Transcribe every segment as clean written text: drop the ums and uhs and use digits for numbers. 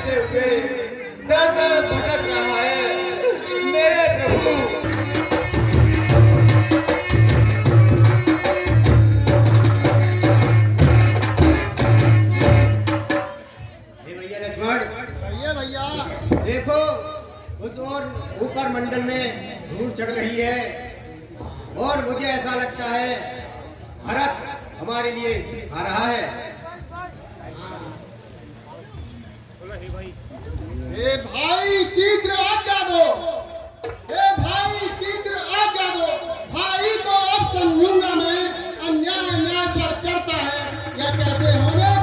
करते हुए दर दर भटक रहा है मेरे प्रभु। भैया लक्ष्मण, भैया देखो उस और ऊपर मंडल में धूल चढ़ रही है और मुझे ऐसा लगता है भरत हमारे लिए आ रहा है। ए भाई शीघ्र आज्ञा दो, ए भाई शीघ्र आज्ञा दो। भाई को अब समझूंगा मैं, अन्याय न्याय पर चढ़ता है या कैसे होने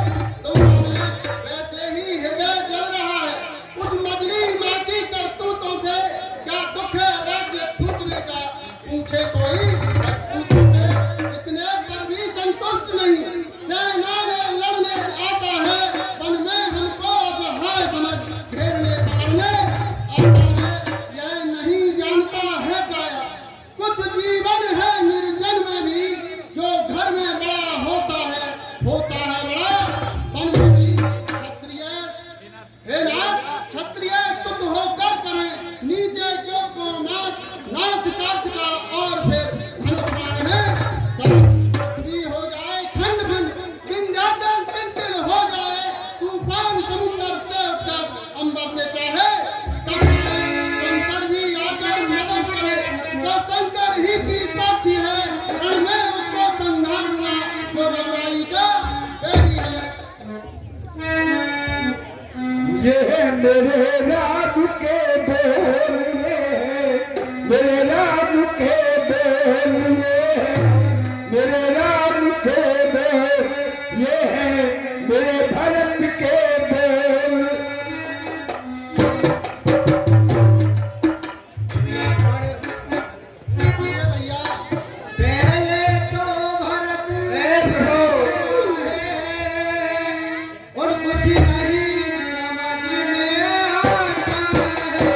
तुम्हारे वैसे ही हृदय जल रहा है। उस मजली माँ की करतूतों से क्या दुख है राज्य छूटने का, पूछे कोई पूछे से इतने पर भी संतुष्ट नहीं। सेना ने लड़ने आता है, वन में हमको असहाय समझ घेरने पकड़ने आता है। यह नहीं जानता है काया कुछ जीवन है निर्जन में भी, जो घर में बड़ा होता है बड़ा वन में भी। क्षत्रिय हे नाथ, क्षत्रिय शुद्ध होकर करें नीचे क्यों को नाथ साथ का और फिर धनुष बाण है सब पृथ्वी हो जाए खंड खंड, विंध्याचल तिल हो जाए, तूफान समुद्र से उठकर अंबर से चाहे तब आए। शंकर भी आकर मदद करे तो शंकर ही की साक्षी है, और मैं उसको संघारूंगा जो रघुराई का बैरी है। ये मेरे राम के बोल, मेरे राम के बोल, मेरे राम के बोल, ये है मेरे भरत के बोल। भैया पहले तो भरत और कुछ नहीं समझ में आता है।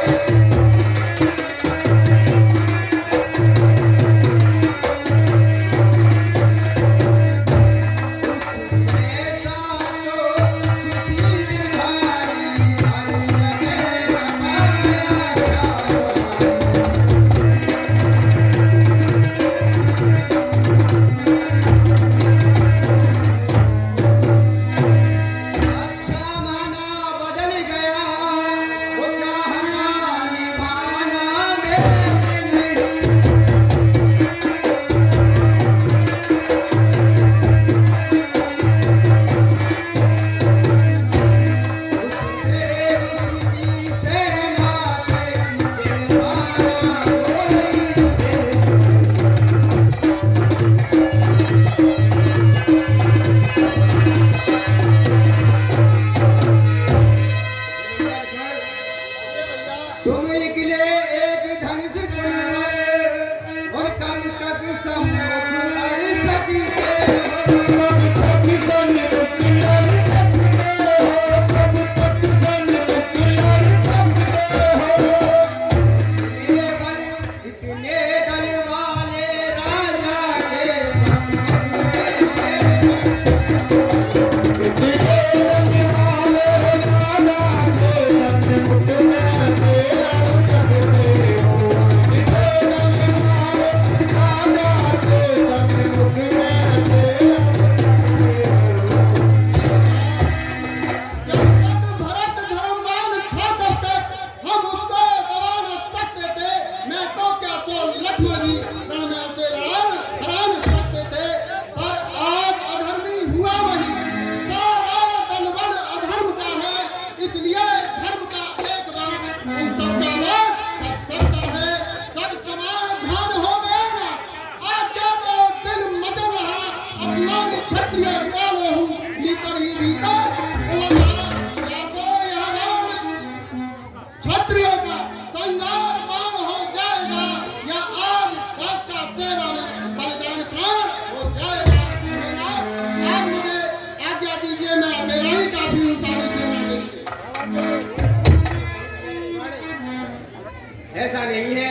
ऐसा नहीं है,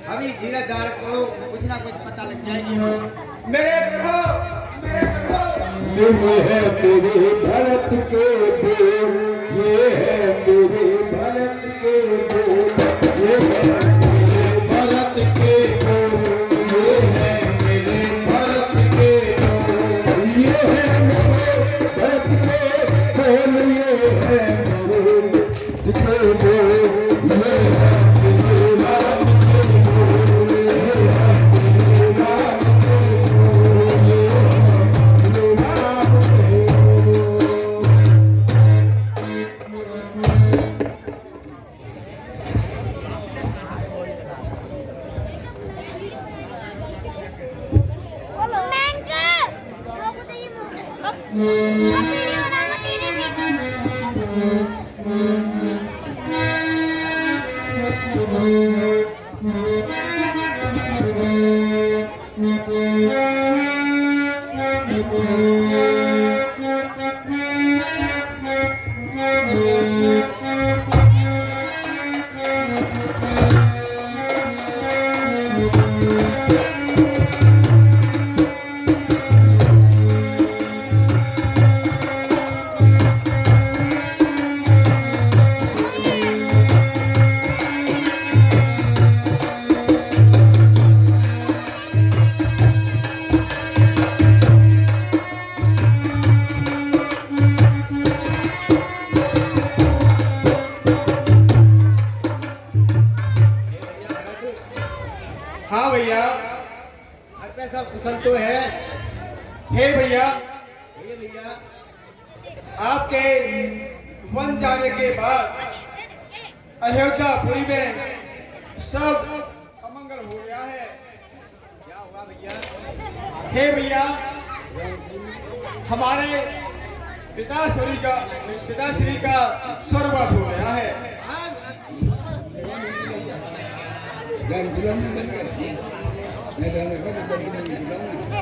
अभी धीरज धारक करो, कुछ ना कुछ पता लग जाएगी। मेरे प्रभु, मेरे प्रभु, ये है मेरे भरत के देव, ये है हाँ भैया, घर पे सब कुशल तो है। हे भैया, भैया आपके वन जाने के बाद अयोध्यापुरी में सब अमंगल हो गया है। क्या हुआ भैया? हे भैया, हमारे पिताश्री का स्वर्गवास हो गया है।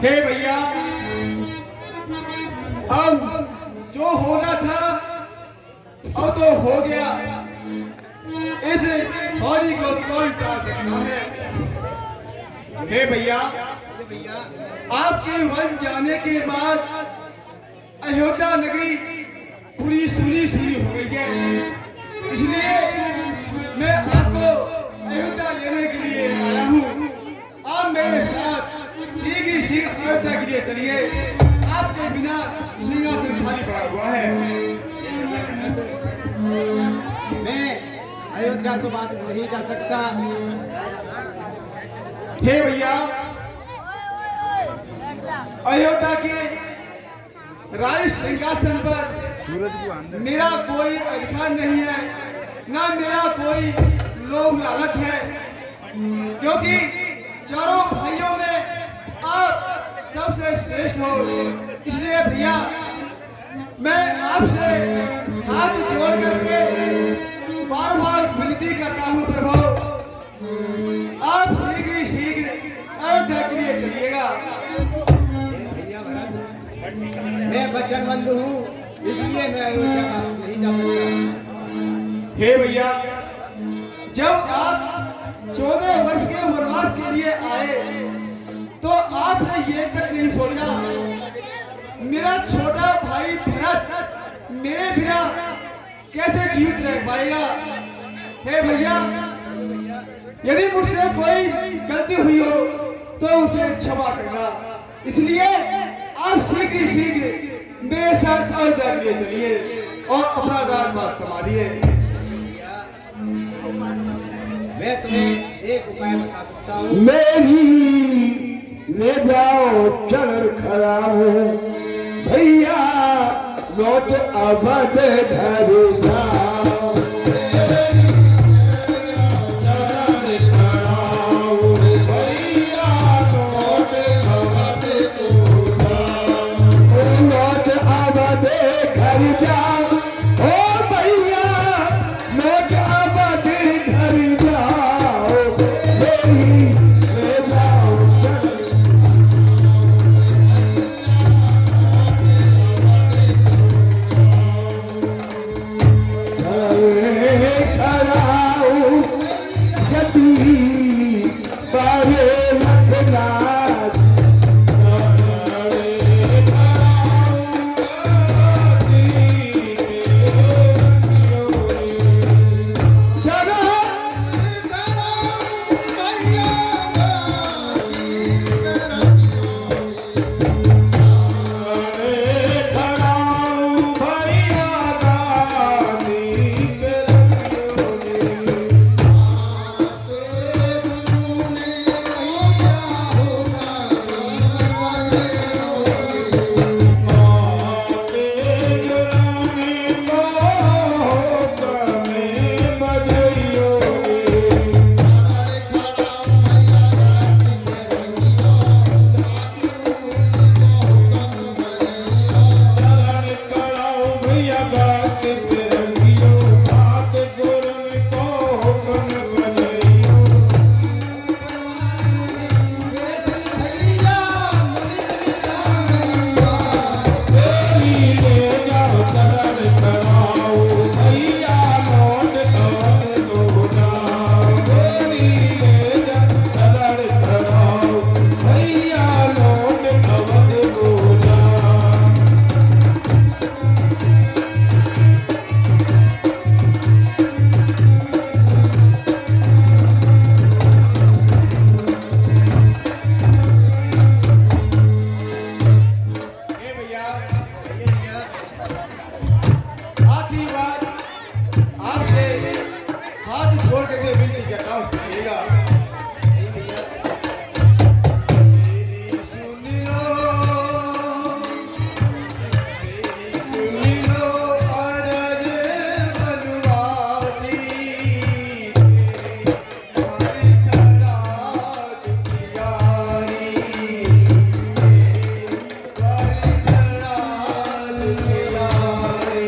हे भैया, अब जो होना था अब तो हो गया। इस हानि को कौन टाल सकता है? हे भैया, आपके वन जाने के बाद अयोध्या नगरी पूरी सुनी हो गई है। इसलिए मैं आपको अयोध्या लेने के लिए आया हूँ। आप मेरे साथ शीघ्र अयोध्या के लिए चलिए। आपके बिना सिंहासन खाली पड़ा हुआ है। मैं अयोध्या तो वापस नहीं जा सकता। हे भैया, अयोध्या के राज सिंहासन पर मेरा कोई अधिकार नहीं है, ना मेरा कोई लोभ लालच है, क्योंकि चारों भाइयों में आप सबसे श्रेष्ठ हो। इसलिए भैया, मैं आपसे हाथ जोड़ करके बार बार विनती करता हूँ प्रभु, आप शीघ्र अयोध्या के लिए चलिएगा। भैया भरत, मैं वचनबद्ध हूँ, इसलिए मैं अयोध्या वापस नहीं जा सकता। हे भैया, जब आप 14 वर्ष के वनवास के लिए आए तो आपने ये तक नहीं सोचा मेरा छोटा भाई भरत मेरे बिना कैसे जीवित रह पाएगा। हे भैया, यदि मुझसे कोई गलती हुई हो तो उसे क्षमा करना। इसलिए आप शीघ्र मेरे साथ अयोध्या के लिए चलिए और अपना राजपाट संभालिए। मैं तुम्हें एक उपाय बता सकता हूँ। मेरी ले जाओ चरण खराबो भैया, लौट अवध घर जाओ। लौट अवध घर जाओ, ओ भैया लौट अवध घर जाओ। मेरी ले जाओ खड़ाऊ जबी बारे रखना। आखिरी बार आपसे हाथ जोड़ करके विनती करता हूँ, सुनिएगा। मेरी सुन लो अरज बनवासी, तेरे द्वार खड़ा दुखियारी, तेरे द्वार खड़ा दुखियारी।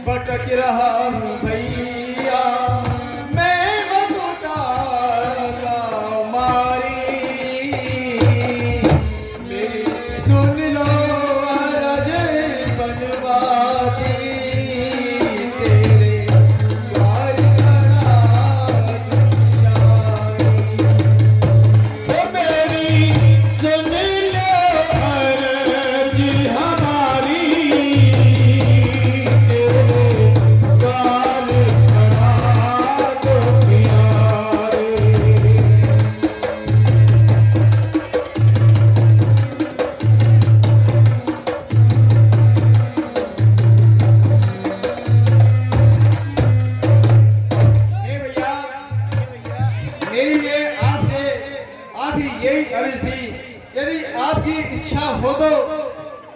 भटक रहा हूँ भैया, मैं बबूता का मारी। मेरी सुन लो अरज बनवासी, तेरे द्वार खड़ा दुखियारी। मेरी सुन लो अर्ज हमारी, मेरी ये आपसे आखिरी यही अर्ज थी, यदि आपकी इच्छा हो तो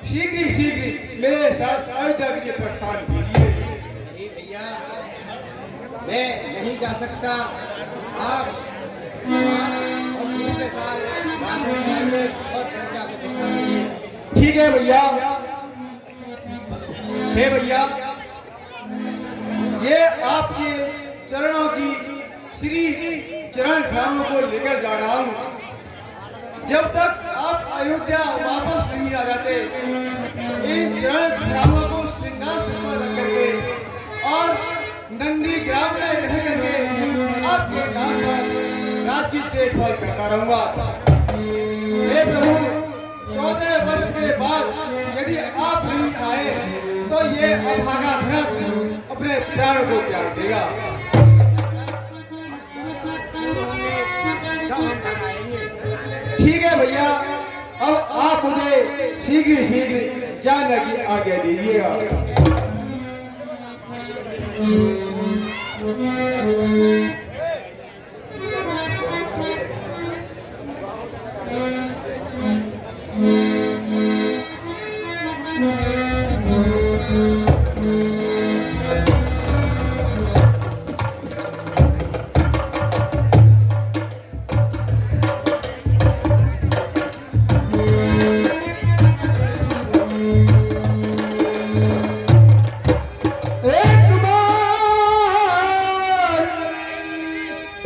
शीघ्र ही शीघ्र मेरे साथ अयोध्या के लिए प्रस्थान कीजिए। नहीं भैया, मैं नहीं जा सकता। आप और गुरु के साथ भाषण सुनाइए और प्रजा को दिशा दीजिए। ठीक है भैया। हे भैया, ये आपके चरणों की श्री चरण ग्रामों को लेकर जा रहा हूँ। जब तक आप अयोध्या वापस नहीं आ जाते, इन चरण ग्रामों को श्रृंगार पर रख करके और नंदी ग्राम में रह करके आपके नाम पर राज की देखभाल करता रहूंगा। हे प्रभु, 14 वर्ष के बाद यदि आप नहीं आए तो ये अभागा भरत अपने प्राण को त्याग देगा। ठीक है भैया, अब आप मुझे शीघ्र शीघ्र जाने की आज्ञा दीजिएगा।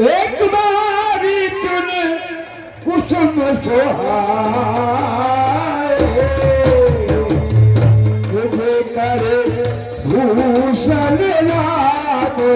एक बारी तूने कुसुम सोहाए, कर भूषण रामो